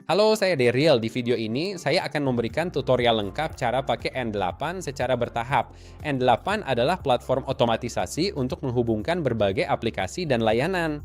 Halo, saya Daryl. Di video ini, saya akan memberikan tutorial lengkap cara pakai N8 secara bertahap. N8 adalah platform otomatisasi untuk menghubungkan berbagai aplikasi dan layanan.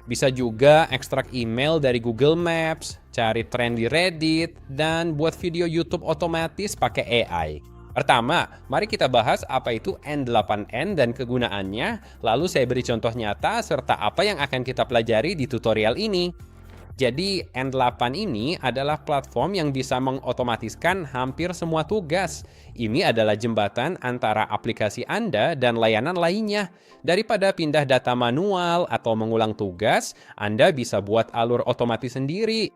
Bisa juga ekstrak email dari Google Maps, cari tren di Reddit, dan buat video YouTube otomatis pakai AI. Pertama, mari kita bahas apa itu N8N dan kegunaannya, lalu saya beri contoh nyata serta apa yang akan kita pelajari di tutorial ini. Jadi, N8 ini adalah platform yang bisa mengotomatiskan hampir semua tugas. Ini adalah jembatan antara aplikasi Anda dan layanan lainnya. Daripada pindah data manual atau mengulang tugas, Anda bisa buat alur otomatis sendiri.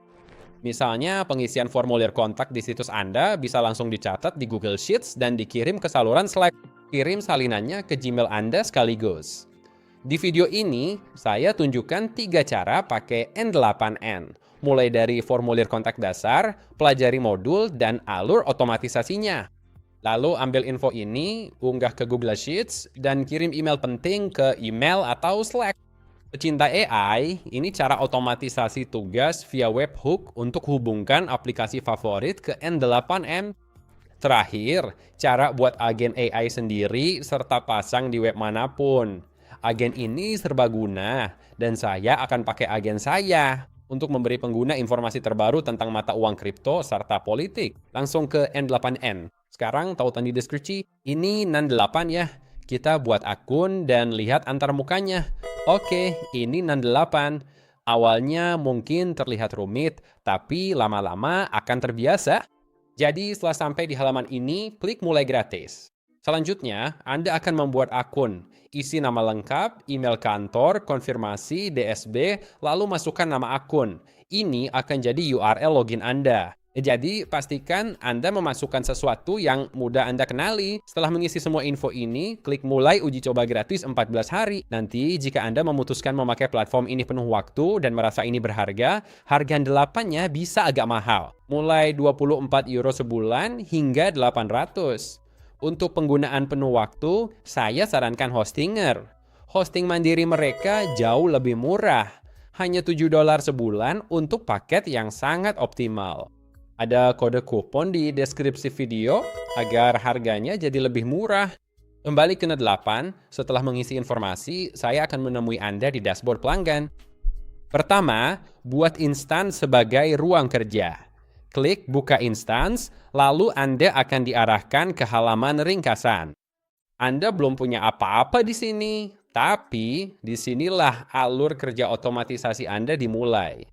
Misalnya, pengisian formulir kontak di situs Anda bisa langsung dicatat di Google Sheets dan dikirim ke saluran Slack. Kirim salinannya ke Gmail Anda sekaligus. Di video ini, saya tunjukkan 3 cara pakai N8N. Mulai dari formulir kontak dasar, pelajari modul, dan alur otomatisasinya. Lalu ambil info ini, unggah ke Google Sheets, dan kirim email penting ke email atau Slack. Pecinta AI, ini cara otomatisasi tugas via webhook untuk hubungkan aplikasi favorit ke N8N. Terakhir, cara buat agen AI sendiri serta pasang di web manapun. Agen ini serbaguna, dan saya akan pakai agen saya untuk memberi pengguna informasi terbaru tentang mata uang kripto serta politik. Langsung ke N8N. Sekarang tautan di deskripsi, ini Nan8 ya. Kita buat akun dan lihat antar mukanya. Oke, ini Nan8. Awalnya mungkin terlihat rumit, tapi lama-lama akan terbiasa. Jadi setelah sampai di halaman ini, klik mulai gratis. Selanjutnya, Anda akan membuat akun. Isi nama lengkap, email kantor, konfirmasi, DSB, lalu masukkan nama akun. Ini akan jadi URL login Anda. Jadi, pastikan Anda memasukkan sesuatu yang mudah Anda kenali. Setelah mengisi semua info ini, klik mulai uji coba gratis 14 hari. Nanti, jika Anda memutuskan memakai platform ini penuh waktu dan merasa ini berharga, harga N8-nya bisa agak mahal. Mulai 24 euro sebulan hingga 800. Untuk penggunaan penuh waktu, saya sarankan Hostinger. Hosting mandiri mereka jauh lebih murah. Hanya $7 sebulan untuk paket yang sangat optimal. Ada kode kupon di deskripsi video agar harganya jadi lebih murah. Kembali ke N8, setelah mengisi informasi, saya akan menemui Anda di dashboard pelanggan. Pertama, buat instans sebagai ruang kerja. Klik buka instans, lalu Anda akan diarahkan ke halaman ringkasan. Anda belum punya apa-apa di sini, tapi disinilah alur kerja otomatisasi Anda dimulai.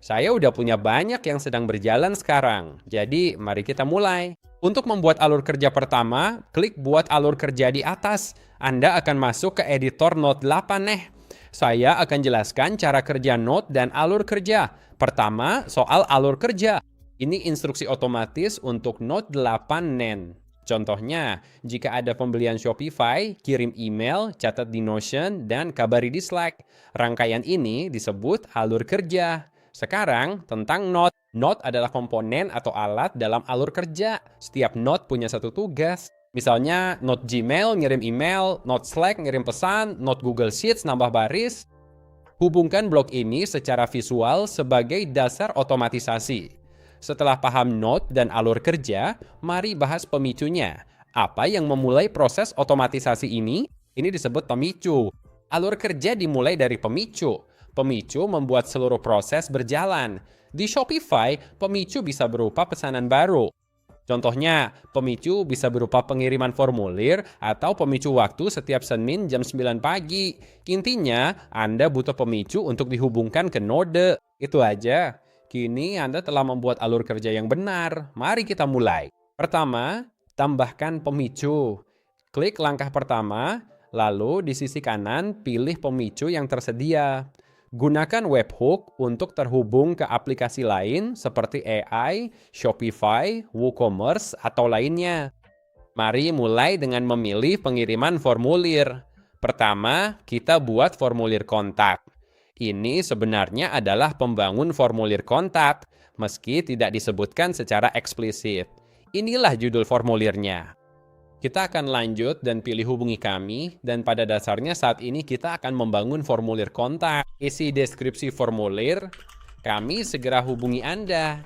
Saya udah punya banyak yang sedang berjalan sekarang, jadi mari kita mulai. Untuk membuat alur kerja pertama, klik buat alur kerja di atas. Anda akan masuk ke editor Note 8 nih. Saya akan jelaskan cara kerja Note dan alur kerja. Pertama, soal alur kerja. Ini instruksi otomatis untuk Note 8Nen. Contohnya, jika ada pembelian Shopify, kirim email, catat di Notion, dan kabari di Slack. Rangkaian ini disebut alur kerja. Sekarang, tentang Note. Note adalah komponen atau alat dalam alur kerja. Setiap Note punya satu tugas. Misalnya, Note Gmail ngirim email, Note Slack ngirim pesan, Note Google Sheets nambah baris. Hubungkan blok ini secara visual sebagai dasar otomatisasi. Setelah paham Note dan alur kerja, mari bahas pemicunya. Apa yang memulai proses otomatisasi ini? Ini disebut pemicu. Alur kerja dimulai dari pemicu. Pemicu membuat seluruh proses berjalan. Di Shopify, pemicu bisa berupa pesanan baru. Contohnya, pemicu bisa berupa pengiriman formulir atau pemicu waktu setiap Senin jam 9 pagi. Intinya, Anda butuh pemicu untuk dihubungkan ke node. Itu aja. Kini Anda telah membuat alur kerja yang benar. Mari kita mulai. Pertama, tambahkan pemicu. Klik langkah pertama, lalu di sisi kanan pilih pemicu yang tersedia. Gunakan webhook untuk terhubung ke aplikasi lain seperti AI, Shopify, WooCommerce, atau lainnya. Mari mulai dengan memilih pengiriman formulir. Pertama, kita buat formulir kontak. Ini sebenarnya adalah pembangun formulir kontak, meski tidak disebutkan secara eksplisit. Inilah judul formulirnya. Kita akan lanjut dan pilih hubungi kami, dan pada dasarnya saat ini kita akan membangun formulir kontak. Isi deskripsi formulir, kami segera hubungi Anda.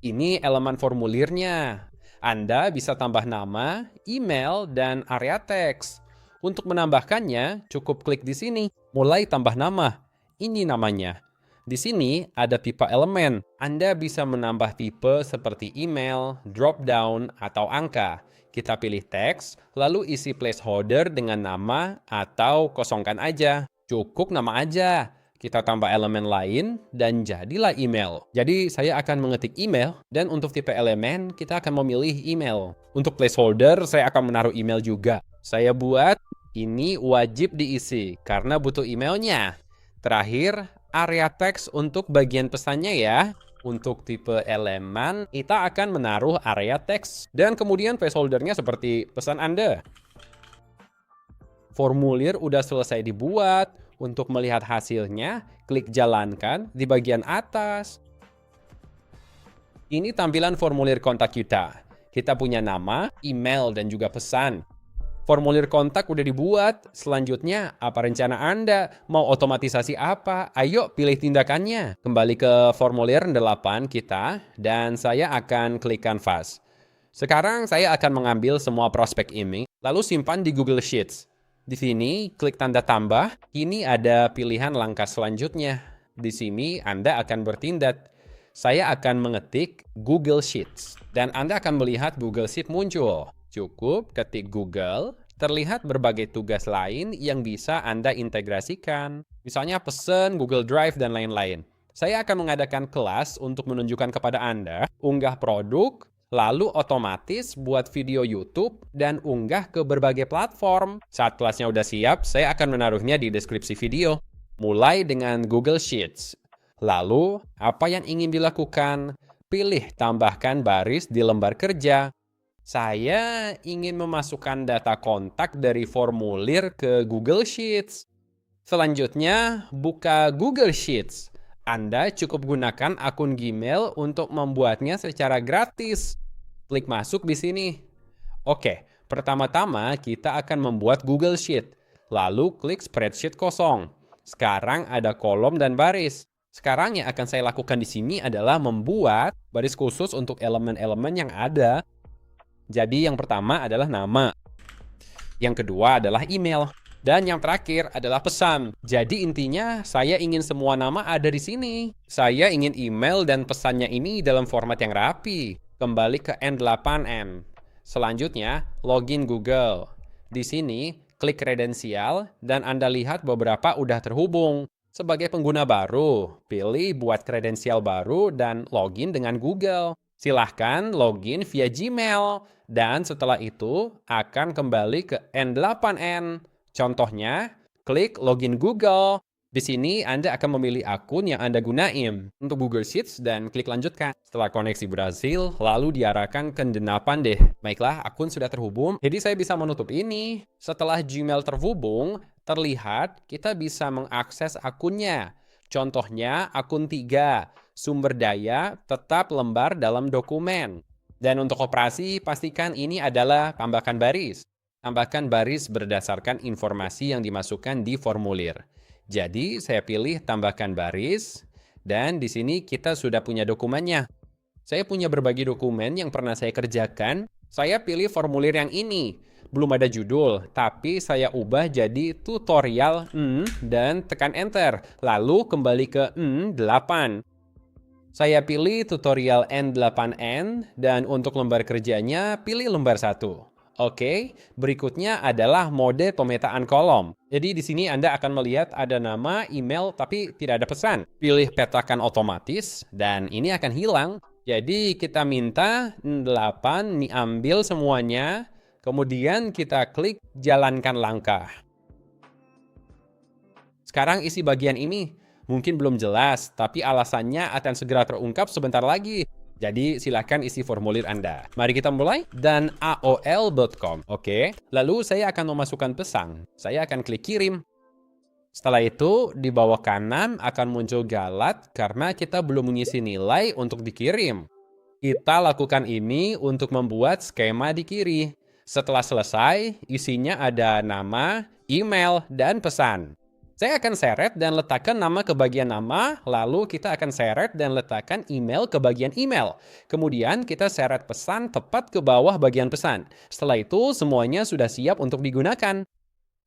Ini elemen formulirnya. Anda bisa tambah nama, email, dan area teks. Untuk menambahkannya, cukup klik di sini. Mulai tambah nama. Ini namanya. Di sini ada pipa elemen. Anda bisa menambah tipe seperti email, drop down, atau angka. Kita pilih teks, lalu isi placeholder dengan nama atau kosongkan aja. Cukup nama aja. Kita tambah elemen lain, dan jadilah email. Jadi, saya akan mengetik email, dan untuk tipe elemen, kita akan memilih email. Untuk placeholder, saya akan menaruh email juga. Saya buat, ini wajib diisi, karena butuh emailnya. Terakhir, area teks untuk bagian pesannya ya. Untuk tipe elemen, kita akan menaruh area teks. Dan kemudian placeholdernya seperti pesan Anda. Formulir udah selesai dibuat. Untuk melihat hasilnya, klik jalankan di bagian atas. Ini tampilan formulir kontak kita. Kita punya nama, email, dan juga pesan. Formulir kontak udah dibuat. Selanjutnya, apa rencana Anda? Mau otomatisasi apa? Ayo pilih tindakannya. Kembali ke formulir 8 kita, dan saya akan klik Canvas. Sekarang saya akan mengambil semua prospek ini, lalu simpan di Google Sheets. Di sini, klik tanda tambah. Ini ada pilihan langkah selanjutnya. Di sini, Anda akan bertindak. Saya akan mengetik Google Sheets. Dan Anda akan melihat Google Sheet muncul. Cukup ketik Google, terlihat berbagai tugas lain yang bisa Anda integrasikan. Misalnya pesan, Google Drive, dan lain-lain. Saya akan mengadakan kelas untuk menunjukkan kepada Anda, unggah produk, lalu otomatis buat video YouTube dan unggah ke berbagai platform. Saat kelasnya udah siap, saya akan menaruhnya di deskripsi video. Mulai dengan Google Sheets. Lalu, apa yang ingin dilakukan? Pilih tambahkan baris di lembar kerja. Saya ingin memasukkan data kontak dari formulir ke Google Sheets. Selanjutnya, buka Google Sheets. Anda cukup gunakan akun Gmail untuk membuatnya secara gratis. Klik masuk di sini. Oke, pertama-tama kita akan membuat Google Sheet. Lalu klik spreadsheet kosong. Sekarang ada kolom dan baris. Sekarang yang akan saya lakukan di sini adalah membuat baris khusus untuk elemen-elemen yang ada. Jadi yang pertama adalah nama. Yang kedua adalah email. Dan yang terakhir adalah pesan. Jadi intinya saya ingin semua nama ada di sini. Saya ingin email dan pesannya ini dalam format yang rapi. Kembali ke N8N. Selanjutnya, login Google. Di sini, klik kredensial dan Anda lihat beberapa udah terhubung. Sebagai pengguna baru, pilih buat kredensial baru dan login dengan Google. Silahkan login via Gmail. Dan setelah itu, akan kembali ke N8N. Contohnya, klik login Google. Di sini Anda akan memilih akun yang Anda gunain untuk Google Sheets dan klik lanjutkan. Setelah koneksi berhasil, lalu diarahkan ke N8 deh. Baiklah, akun sudah terhubung, jadi saya bisa menutup ini. Setelah Gmail terhubung, terlihat kita bisa mengakses akunnya. Contohnya akun 3, sumber daya tetap lembar dalam dokumen. Dan untuk operasi, pastikan ini adalah tambahkan baris. Tambahkan baris berdasarkan informasi yang dimasukkan di formulir. Jadi, saya pilih tambahkan baris, dan di sini kita sudah punya dokumennya. Saya punya berbagai dokumen yang pernah saya kerjakan. Saya pilih formulir yang ini. Belum ada judul, tapi saya ubah jadi tutorial dan tekan enter. Lalu kembali ke N8. Saya pilih tutorial N8N, dan untuk lembar kerjanya, pilih lembar 1. Oke, berikutnya adalah mode pemetaan kolom. Jadi di sini Anda akan melihat ada nama, email, tapi tidak ada pesan. Pilih petakan otomatis, dan ini akan hilang. Jadi kita minta N8 diambil semuanya, kemudian kita klik jalankan langkah. Sekarang isi bagian ini. Mungkin belum jelas, tapi alasannya akan segera terungkap sebentar lagi. Jadi silakan isi formulir Anda. Mari kita mulai. Dan aol.com. Oke. Lalu saya akan memasukkan pesan. Saya akan klik kirim. Setelah itu, di bawah kanan akan muncul galat karena kita belum mengisi nilai untuk dikirim. Kita lakukan ini untuk membuat skema di kiri. Setelah selesai, isinya ada nama, email, dan pesan. Saya akan seret dan letakkan nama ke bagian nama, lalu kita akan seret dan letakkan email ke bagian email. Kemudian kita seret pesan tepat ke bawah bagian pesan. Setelah itu semuanya sudah siap untuk digunakan.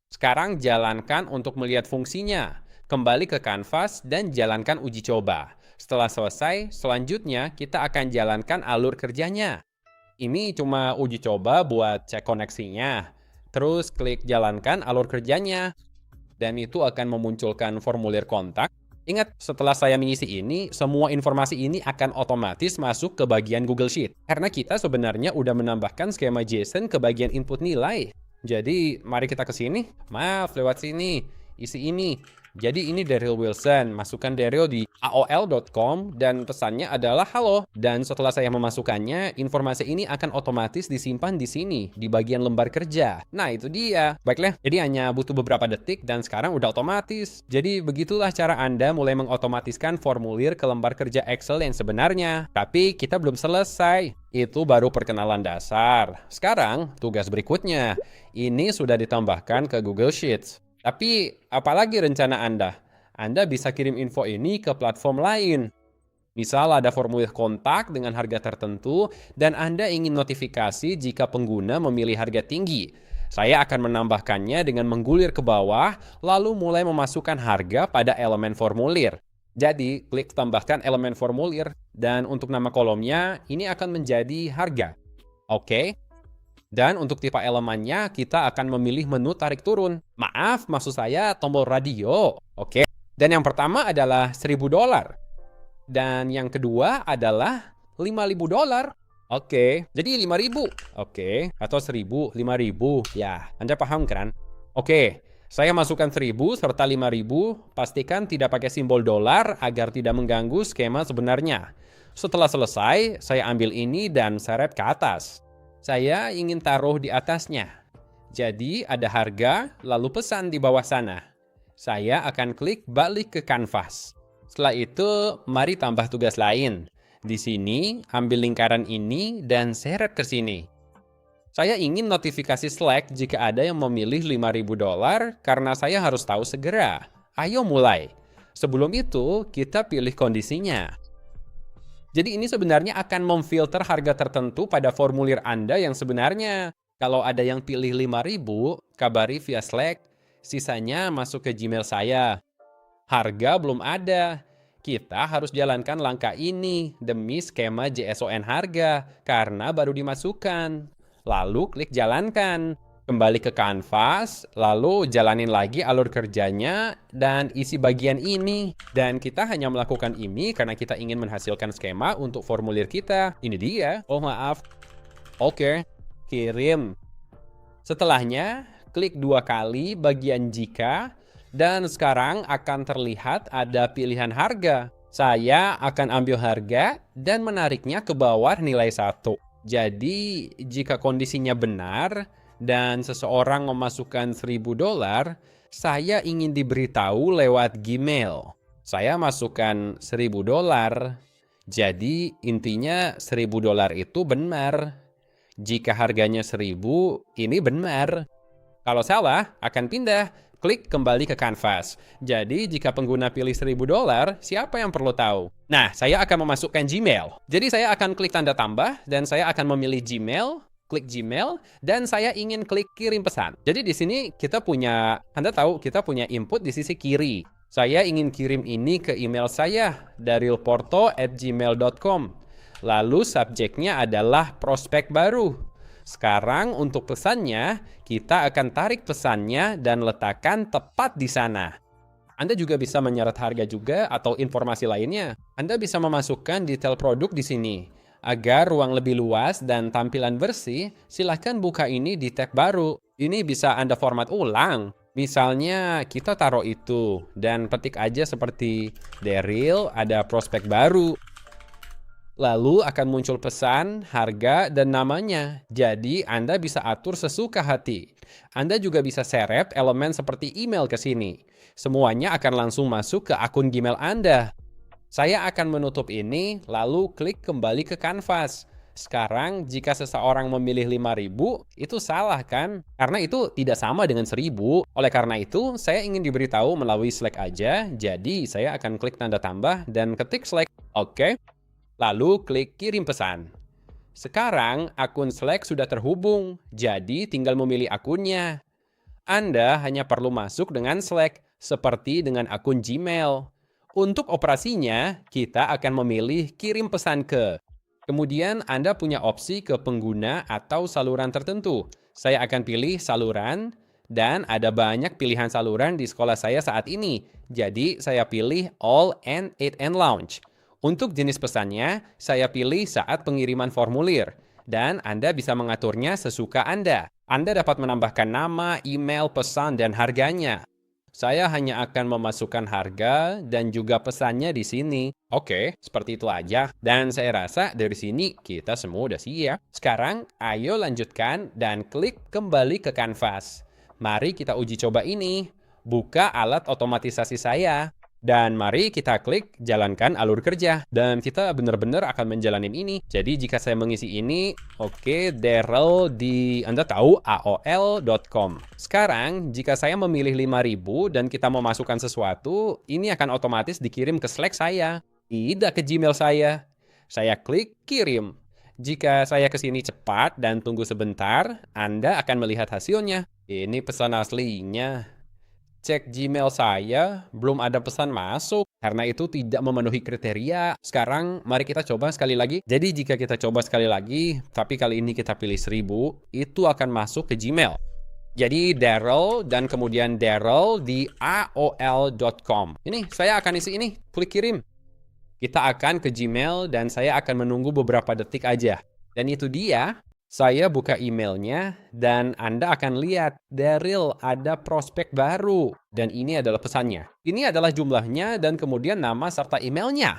Sekarang jalankan untuk melihat fungsinya. Kembali ke kanvas dan jalankan uji coba. Setelah selesai, selanjutnya kita akan jalankan alur kerjanya. Ini cuma uji coba buat cek koneksinya. Terus klik jalankan alur kerjanya. Dan itu akan memunculkan formulir kontak. Ingat, setelah saya mengisi ini, semua informasi ini akan otomatis masuk ke bagian Google Sheet. Karena kita sebenarnya udah menambahkan skema JSON ke bagian input nilai. Jadi, mari kita ke sini. Maaf, lewat sini. Isi ini. Jadi ini Daryl Wilson, masukkan Daryl di aol.com dan pesannya adalah halo. Dan setelah saya memasukkannya, informasi ini akan otomatis disimpan di sini, di bagian lembar kerja. Nah itu dia. Baiklah, jadi hanya butuh beberapa detik dan sekarang udah otomatis. Jadi begitulah cara Anda mulai mengotomatiskan formulir ke lembar kerja Excel yang sebenarnya. Tapi kita belum selesai. Itu baru perkenalan dasar. Sekarang, tugas berikutnya. Ini sudah ditambahkan ke Google Sheets. Tapi, apalagi rencana Anda? Anda bisa kirim info ini ke platform lain. Misal ada formulir kontak dengan harga tertentu dan Anda ingin notifikasi jika pengguna memilih harga tinggi. Saya akan menambahkannya dengan menggulir ke bawah, lalu mulai memasukkan harga pada elemen formulir. Jadi, klik tambahkan elemen formulir, dan untuk nama kolomnya, ini akan menjadi harga. Oke. Dan untuk tipe elemennya, kita akan memilih menu tarik turun. Maaf, maksud saya tombol radio. Oke. Dan yang pertama adalah $1.000. Dan yang kedua adalah $5.000. Oke, jadi 5.000. Oke, atau 1.000, 5.000. Ya, Anda paham kan? Oke, saya masukkan 1.000 serta 5.000. Pastikan tidak pakai simbol dolar agar tidak mengganggu skema sebenarnya. Setelah selesai, saya ambil ini dan seret ke atas. Saya ingin taruh di atasnya. Jadi ada harga, lalu pesan di bawah sana. Saya akan klik balik ke kanvas. Setelah itu, mari tambah tugas lain. Di sini, ambil lingkaran ini dan seret ke sini. Saya ingin notifikasi Slack jika ada yang memilih $5.000 karena saya harus tahu segera. Ayo mulai. Sebelum itu, kita pilih kondisinya. Jadi ini sebenarnya akan memfilter harga tertentu pada formulir Anda yang sebenarnya. Kalau ada yang pilih 5.000, kabari via Slack, sisanya masuk ke Gmail saya. Harga belum ada. Kita harus jalankan langkah ini demi skema JSON harga karena baru dimasukkan. Lalu klik jalankan. Kembali ke kanvas, lalu jalanin lagi alur kerjanya dan isi bagian ini. Dan kita hanya melakukan ini karena kita ingin menghasilkan skema untuk formulir kita. Ini dia. Oh maaf. Oke, kirim. Setelahnya, klik 2 kali bagian jika. Dan sekarang akan terlihat ada pilihan harga. Saya akan ambil harga dan menariknya ke bawah nilai 1. Jadi, jika kondisinya benar dan seseorang memasukkan $1.000, saya ingin diberitahu lewat Gmail. Saya masukkan $1.000. Jadi, intinya $1.000 itu benar. Jika harganya 1.000, ini benar. Kalau salah, akan pindah. Klik kembali ke kanvas. Jadi, jika pengguna pilih $1.000, siapa yang perlu tahu? Nah, saya akan memasukkan Gmail. Jadi, saya akan klik tanda tambah, dan saya akan memilih Gmail, klik Gmail, dan saya ingin klik kirim pesan. Jadi, di sini kita punya, Anda tahu, kita punya input di sisi kiri. Saya ingin kirim ini ke email saya, darylporto@gmail.com. Lalu, subjeknya adalah prospek baru. Sekarang untuk pesannya, kita akan tarik pesannya dan letakkan tepat di sana. Anda juga bisa menyeret harga juga atau informasi lainnya. Anda bisa memasukkan detail produk di sini. Agar ruang lebih luas dan tampilan bersih, silakan buka ini di tab baru. Ini bisa Anda format ulang. Misalnya kita taruh itu dan ketik aja seperti Daryl ada prospek baru. Lalu akan muncul pesan, harga, dan namanya. Jadi, Anda bisa atur sesuka hati. Anda juga bisa seret elemen seperti email ke sini. Semuanya akan langsung masuk ke akun Gmail Anda. Saya akan menutup ini, lalu klik kembali ke kanvas. Sekarang, jika seseorang memilih 5.000, itu salah kan? Karena itu tidak sama dengan 1.000. Oleh karena itu, saya ingin diberitahu melalui Slack aja, jadi saya akan klik tanda tambah dan ketik Slack. Oke, lalu klik kirim pesan. Sekarang, akun Slack sudah terhubung, jadi tinggal memilih akunnya. Anda hanya perlu masuk dengan Slack, seperti dengan akun Gmail. Untuk operasinya, kita akan memilih kirim pesan ke. Kemudian Anda punya opsi ke pengguna atau saluran tertentu. Saya akan pilih saluran, dan ada banyak pilihan saluran di sekolah saya saat ini. Jadi, saya pilih All and Eat and Lounge. Untuk jenis pesannya, saya pilih saat pengiriman formulir. Dan Anda bisa mengaturnya sesuka Anda. Anda dapat menambahkan nama, email, pesan, dan harganya. Saya hanya akan memasukkan harga dan juga pesannya di sini. Oke, seperti itu aja. Dan saya rasa dari sini kita semua udah siap. Sekarang, ayo lanjutkan dan klik kembali ke kanvas. Mari kita uji coba ini. Buka alat otomatisasi saya. Dan mari kita klik jalankan alur kerja. Dan kita benar-benar akan menjalani ini. Jadi jika saya mengisi ini, oke, Daryl di, Anda tahu, aol.com. Sekarang, jika saya memilih 5.000 dan kita memasukkan sesuatu, ini akan otomatis dikirim ke Slack saya, tidak ke Gmail saya. Saya klik kirim. Jika saya ke sini cepat dan tunggu sebentar, Anda akan melihat hasilnya. Ini pesan aslinya. Cek Gmail saya, belum ada pesan masuk. Karena itu tidak memenuhi kriteria. Sekarang, mari kita coba sekali lagi. Jadi, jika kita coba sekali lagi, tapi kali ini kita pilih 1.000, itu akan masuk ke Gmail. Jadi, Daryl dan kemudian Daryl di aol.com. Ini, saya akan isi ini. Klik kirim. Kita akan ke Gmail dan saya akan menunggu beberapa detik aja. Dan itu dia. Saya buka emailnya dan Anda akan lihat, Daryl, ada prospek baru. Dan ini adalah pesannya. Ini adalah jumlahnya dan kemudian nama serta emailnya.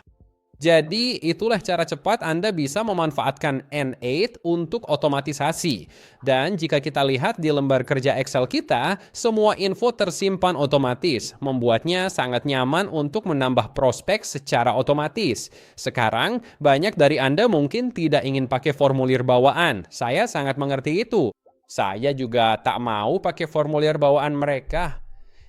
Jadi itulah cara cepat Anda bisa memanfaatkan N8 untuk otomatisasi. Dan jika kita lihat di lembar kerja Excel kita, semua info tersimpan otomatis, membuatnya sangat nyaman untuk menambah prospek secara otomatis. Sekarang, banyak dari Anda mungkin tidak ingin pakai formulir bawaan. Saya sangat mengerti itu. Saya juga tak mau pakai formulir bawaan mereka.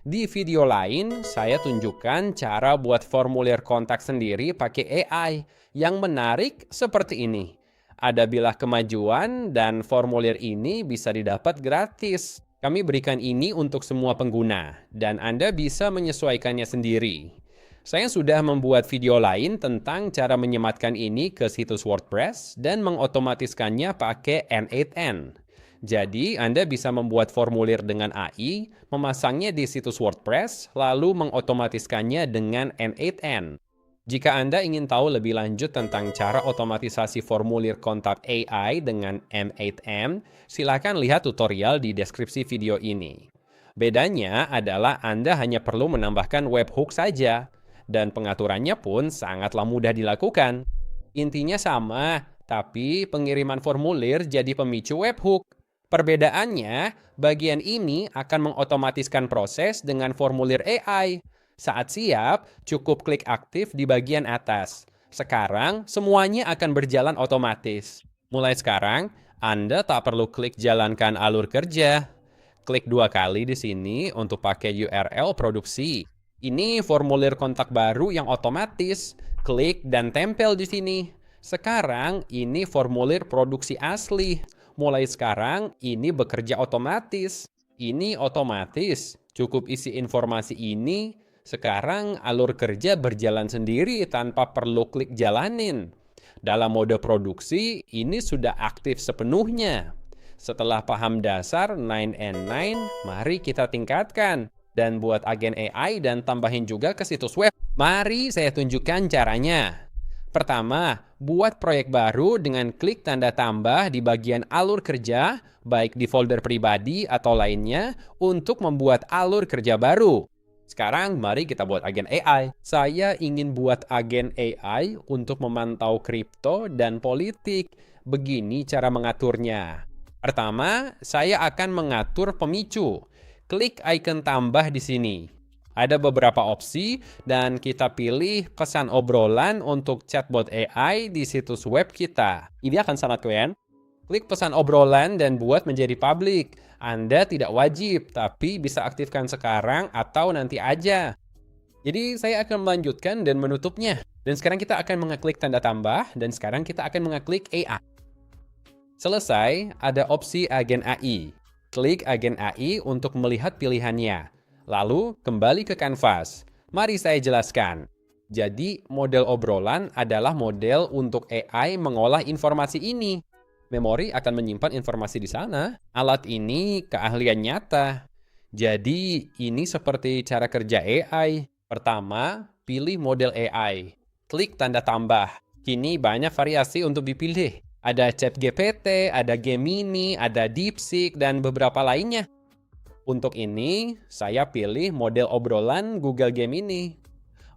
Di video lain, saya tunjukkan cara buat formulir kontak sendiri pakai AI. Yang menarik seperti ini. Ada bilah kemajuan dan formulir ini bisa didapat gratis. Kami berikan ini untuk semua pengguna, dan Anda bisa menyesuaikannya sendiri. Saya sudah membuat video lain tentang cara menyematkan ini ke situs WordPress dan mengotomatiskannya pakai N8N. Jadi, Anda bisa membuat formulir dengan AI, memasangnya di situs WordPress, lalu mengotomatiskannya dengan N8N. Jika Anda ingin tahu lebih lanjut tentang cara otomatisasi formulir kontak AI dengan N8N, silakan lihat tutorial di deskripsi video ini. Bedanya adalah Anda hanya perlu menambahkan webhook saja, dan pengaturannya pun sangatlah mudah dilakukan. Intinya sama, tapi pengiriman formulir jadi pemicu webhook. Perbedaannya, bagian ini akan mengotomatiskan proses dengan formulir AI. Saat siap, cukup klik aktif di bagian atas. Sekarang, semuanya akan berjalan otomatis. Mulai sekarang, Anda tak perlu klik jalankan alur kerja. Klik 2 kali di sini untuk pakai URL produksi. Ini formulir kontak baru yang otomatis. Klik dan tempel di sini. Sekarang, ini formulir produksi asli. Mulai sekarang, ini bekerja otomatis. Ini otomatis. Cukup isi informasi ini. Sekarang, alur kerja berjalan sendiri tanpa perlu klik jalanin. Dalam mode produksi, ini sudah aktif sepenuhnya. Setelah paham dasar 9N9, mari kita tingkatkan. Dan buat agen AI dan tambahin juga ke situs web. Mari saya tunjukkan caranya. Pertama, buat proyek baru dengan klik tanda tambah di bagian alur kerja, baik di folder pribadi atau lainnya, untuk membuat alur kerja baru. Sekarang, mari kita buat agen AI. Saya ingin buat agen AI untuk memantau kripto dan politik. Begini cara mengaturnya. Pertama, saya akan mengatur pemicu. Klik icon tambah di sini. Ada beberapa opsi, dan kita pilih pesan obrolan untuk chatbot AI di situs web kita. Ini akan sangat keren. Klik pesan obrolan dan buat menjadi publik. Anda tidak wajib, tapi bisa aktifkan sekarang atau nanti aja. Jadi saya akan melanjutkan dan menutupnya. Dan sekarang kita akan mengeklik tanda tambah, dan sekarang kita akan mengeklik AI. Selesai, ada opsi agen AI. Klik agen AI untuk melihat pilihannya. Lalu, kembali ke kanvas. Mari saya jelaskan. Jadi, model obrolan adalah model untuk AI mengolah informasi ini. Memori akan menyimpan informasi di sana. Alat ini keahlian nyata. Jadi, ini seperti cara kerja AI. Pertama, pilih model AI. Klik tanda tambah. Kini banyak variasi untuk dipilih. Ada ChatGPT, ada Gemini, ada DeepSeek, dan beberapa lainnya. Untuk ini, saya pilih model obrolan Google Gemini.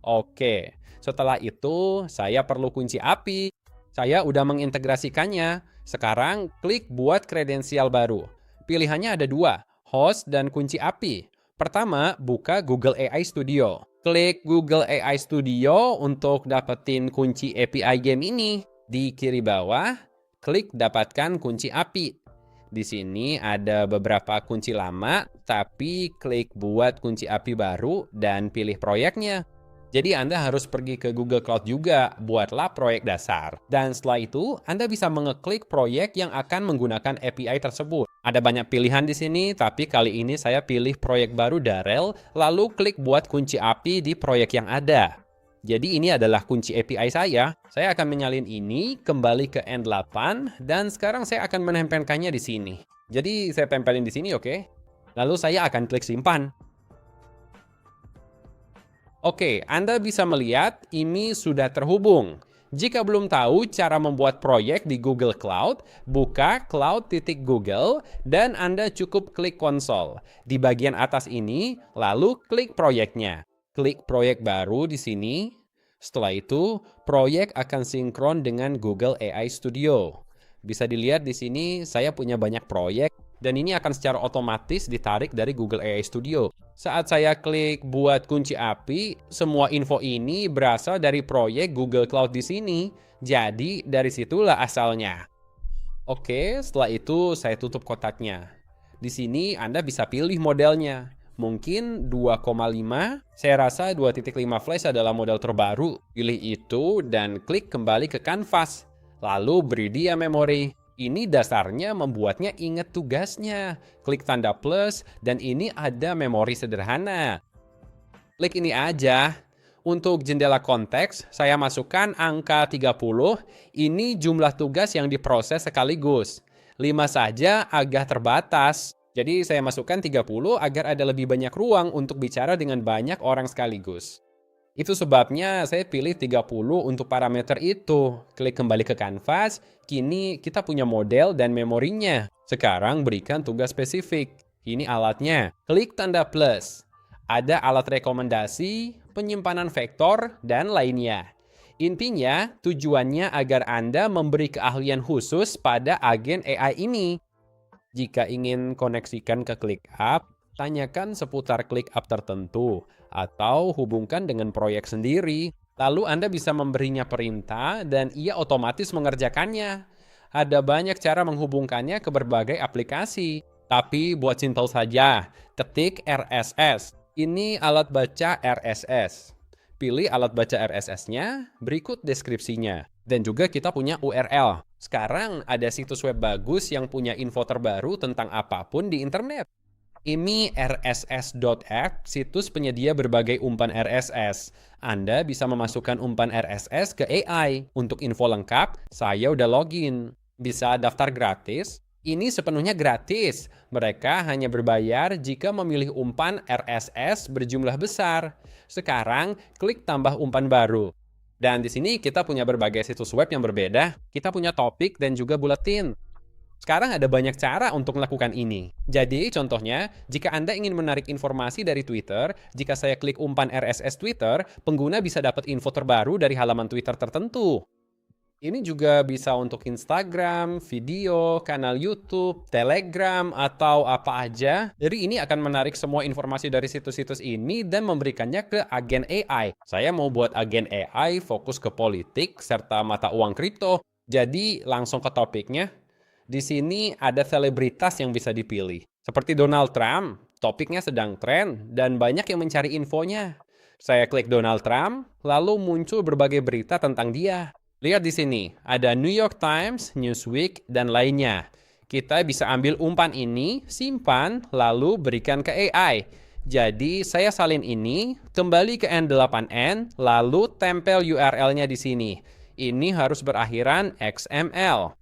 Oke, setelah itu saya perlu kunci API. Saya udah mengintegrasikannya. Sekarang klik buat kredensial baru. Pilihannya ada dua, host dan kunci API. Pertama, buka Google AI Studio. Klik Google AI Studio untuk dapetin kunci API game ini. Di kiri bawah, klik dapatkan kunci API. Di sini ada beberapa kunci lama, tapi klik buat kunci API baru dan pilih proyeknya. Jadi Anda harus pergi ke Google Cloud juga, buatlah proyek dasar. Dan setelah itu, Anda bisa mengeklik proyek yang akan menggunakan API tersebut. Ada banyak pilihan di sini, tapi kali ini saya pilih proyek baru Darel, lalu klik buat kunci API di proyek yang ada. Jadi ini adalah kunci API saya. Saya akan menyalin ini, kembali ke N8, dan sekarang saya akan menempelkannya di sini. Jadi saya tempelin di sini, oke? Lalu saya akan klik simpan. Oke, Anda bisa melihat ini sudah terhubung. Jika belum tahu cara membuat proyek di Google Cloud, buka cloud.google dan Anda cukup klik konsol. Di bagian atas ini, lalu klik proyeknya. Klik proyek baru di sini. Setelah itu, proyek akan sinkron dengan Google AI Studio. Bisa dilihat di sini, saya punya banyak proyek, dan ini akan secara otomatis ditarik dari Google AI Studio. Saat saya klik buat kunci API, semua info ini berasal dari proyek Google Cloud di sini. Jadi, dari situlah asalnya. Oke, setelah itu saya tutup kotaknya. Di sini Anda bisa pilih modelnya. Mungkin 2,5, saya rasa 2.5 Flash adalah model terbaru. Pilih itu dan klik kembali ke kanvas. Lalu beri dia memori. Ini dasarnya membuatnya ingat tugasnya. Klik tanda plus dan ini ada memori sederhana. Klik ini aja. Untuk jendela konteks, saya masukkan angka 30. Ini jumlah tugas yang diproses sekaligus. 5 saja agak terbatas. Jadi saya masukkan 30 agar ada lebih banyak ruang untuk bicara dengan banyak orang sekaligus. Itu sebabnya saya pilih 30 untuk parameter itu. Klik kembali ke kanvas, kini kita punya model dan memorinya. Sekarang berikan tugas spesifik. Ini alatnya. Klik tanda plus. Ada alat rekomendasi, penyimpanan vektor, dan lainnya. Intinya, tujuannya agar Anda memberi keahlian khusus pada agen AI ini. Jika ingin koneksikan ke ClickUp, tanyakan seputar ClickUp tertentu atau hubungkan dengan proyek sendiri. Lalu Anda bisa memberinya perintah dan ia otomatis mengerjakannya. Ada banyak cara menghubungkannya ke berbagai aplikasi. Tapi buat simpel saja, ketik RSS. Ini alat baca RSS. Pilih alat baca RSS-nya, berikut deskripsinya. Dan juga kita punya URL. Sekarang ada situs web bagus yang punya info terbaru tentang apapun di internet. Ini rss.app, situs penyedia berbagai umpan RSS. Anda bisa memasukkan umpan RSS ke AI. Untuk info lengkap, saya udah login. Bisa daftar gratis. Ini sepenuhnya gratis. Mereka hanya berbayar jika memilih umpan RSS berjumlah besar. Sekarang, klik tambah umpan baru. Dan di sini kita punya berbagai situs web yang berbeda. Kita punya topik dan juga buletin. Sekarang ada banyak cara untuk melakukan ini. Jadi contohnya, jika Anda ingin menarik informasi dari Twitter, jika saya klik umpan RSS Twitter, pengguna bisa dapat info terbaru dari halaman Twitter tertentu. Ini juga bisa untuk Instagram, video, kanal YouTube, Telegram, atau apa aja. Jadi ini akan menarik semua informasi dari situs-situs ini dan memberikannya ke agen AI. Saya mau buat agen AI fokus ke politik serta mata uang kripto. Jadi langsung ke topiknya. Di sini ada selebritas yang bisa dipilih. Seperti Donald Trump, topiknya sedang tren dan banyak yang mencari infonya. Saya klik Donald Trump, lalu muncul berbagai berita tentang dia. Lihat di sini, ada New York Times, Newsweek, dan lainnya. Kita bisa ambil umpan ini, simpan, lalu berikan ke AI. Jadi, saya salin ini, kembali ke N8N, lalu tempel URL-nya di sini. Ini harus berakhiran XML.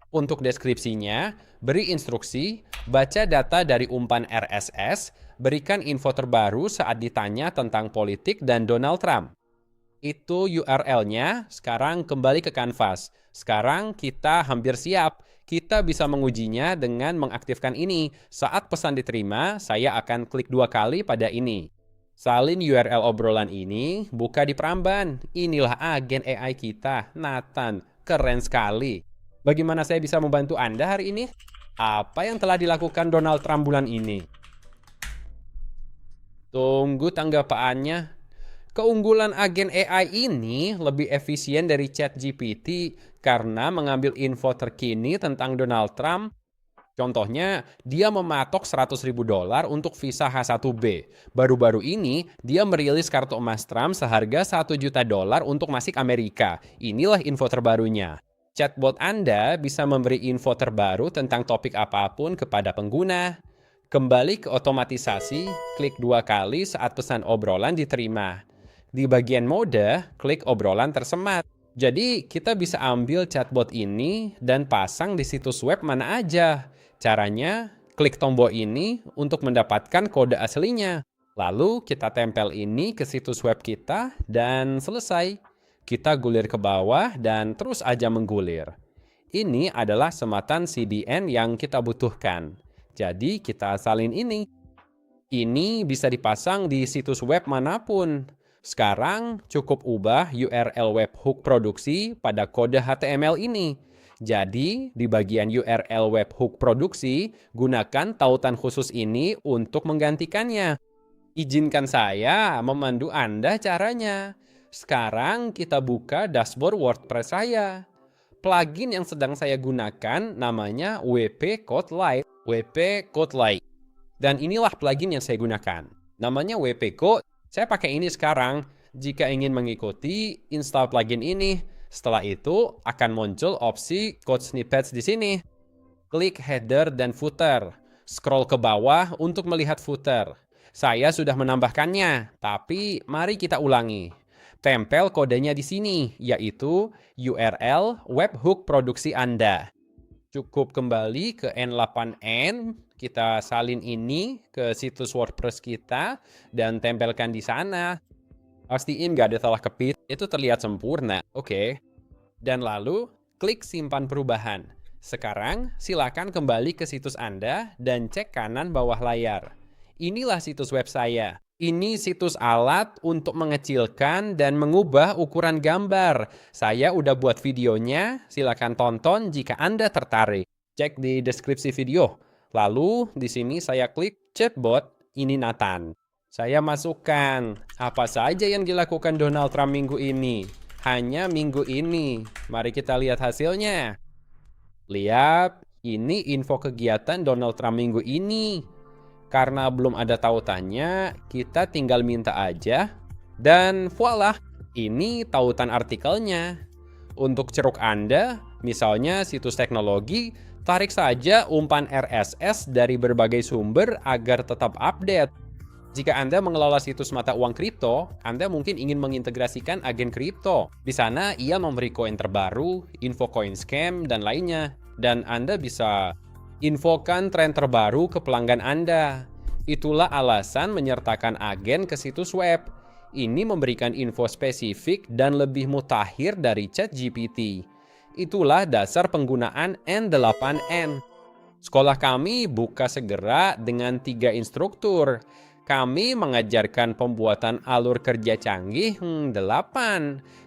Untuk deskripsinya, beri instruksi, baca data dari umpan RSS, berikan info terbaru saat ditanya tentang politik dan Donald Trump. Itu URL-nya, sekarang kembali ke Canvas. Sekarang kita hampir siap. Kita bisa mengujinya dengan mengaktifkan ini. Saat pesan diterima, saya akan klik 2 kali pada ini. Salin URL obrolan ini, buka di Pramban. Inilah agen AI kita, Nathan. Keren sekali. Bagaimana saya bisa membantu Anda hari ini? Apa yang telah dilakukan Donald Trump bulan ini? Tunggu tanggapannya. Keunggulan agen AI ini lebih efisien dari ChatGPT karena mengambil info terkini tentang Donald Trump. Contohnya, dia mematok $100.000 untuk visa H1B. Baru-baru ini, dia merilis kartu emas Trump seharga $1 juta untuk masuk Amerika. Inilah info terbarunya. Chatbot Anda bisa memberi info terbaru tentang topik apapun kepada pengguna. Kembali ke otomatisasi, klik 2 kali saat pesan obrolan diterima. Di bagian mode, klik obrolan tersemat. Jadi, kita bisa ambil chatbot ini dan pasang di situs web mana aja. Caranya, klik tombol ini untuk mendapatkan kode aslinya. Lalu, kita tempel ini ke situs web kita dan selesai. Kita gulir ke bawah dan terus aja menggulir. Ini adalah sematan CDN yang kita butuhkan. Jadi, kita salin ini. Ini bisa dipasang di situs web manapun. Sekarang cukup ubah URL webhook produksi pada kode HTML ini. Jadi, di bagian URL webhook produksi, gunakan tautan khusus ini untuk menggantikannya. Izinkan saya memandu Anda caranya. Sekarang kita buka dashboard WordPress saya. Plugin yang sedang saya gunakan namanya WP Code Lite. WP Code Lite. Dan inilah plugin yang saya gunakan. Namanya WP Code. Saya pakai ini sekarang. Jika ingin mengikuti, install plugin ini. Setelah itu, akan muncul opsi code snippets di sini. Klik header dan footer. Scroll ke bawah untuk melihat footer. Saya sudah menambahkannya, tapi mari kita ulangi. Tempel kodenya di sini, yaitu URL webhook produksi Anda. Cukup kembali ke N8N, kita salin ini ke situs WordPress kita, dan tempelkan di sana. Pastiin nggak ada salah kepit, itu terlihat sempurna, oke. Dan lalu, klik simpan perubahan. Sekarang, silakan kembali ke situs Anda dan cek kanan bawah layar. Inilah situs web saya. Ini situs alat untuk mengecilkan dan mengubah ukuran gambar. Saya udah buat videonya, silakan tonton jika Anda tertarik. Cek di deskripsi video. Lalu di sini saya klik chatbot, ini Nathan. Saya masukkan apa saja yang dilakukan Donald Trump minggu ini. Hanya minggu ini. Mari kita lihat hasilnya. Lihat, ini info kegiatan Donald Trump minggu ini. Karena belum ada tautannya, kita tinggal minta aja. Dan voila, ini tautan artikelnya. Untuk ceruk Anda, misalnya situs teknologi, tarik saja umpan RSS dari berbagai sumber agar tetap update. Jika Anda mengelola situs mata uang kripto, Anda mungkin ingin mengintegrasikan agen kripto. Di sana, ia memberi koin terbaru, info koin scam, dan lainnya. Dan Anda bisa infokan tren terbaru ke pelanggan Anda. Itulah alasan menyertakan agen ke situs web. Ini memberikan info spesifik dan lebih mutakhir dari ChatGPT. Itulah dasar penggunaan N8N. Sekolah kami buka segera dengan 3 instruktur. Kami mengajarkan pembuatan alur kerja canggih 8.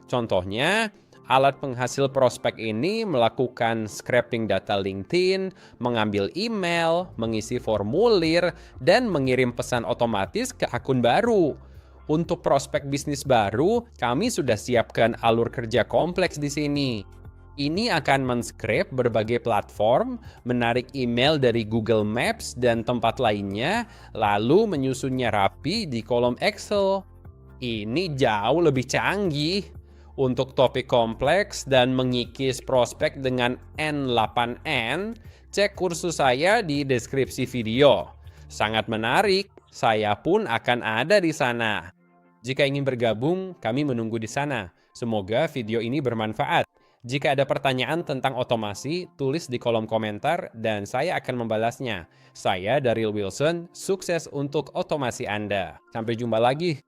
Contohnya, Alat penghasil prospek ini melakukan scraping data LinkedIn, mengambil email, mengisi formulir, dan mengirim pesan otomatis ke akun baru. Untuk prospek bisnis baru, kami sudah siapkan alur kerja kompleks di sini. Ini akan men-scrape berbagai platform, menarik email dari Google Maps dan tempat lainnya, lalu menyusunnya rapi di kolom Excel. Ini jauh lebih canggih. Untuk topik kompleks dan mengikis prospek dengan N8N, cek kursus saya di deskripsi video. Sangat menarik, saya pun akan ada di sana. Jika ingin bergabung, kami menunggu di sana. Semoga video ini bermanfaat. Jika ada pertanyaan tentang otomasi, tulis di kolom komentar dan saya akan membalasnya. Saya Daryl Wilson, sukses untuk otomasi Anda. Sampai jumpa lagi.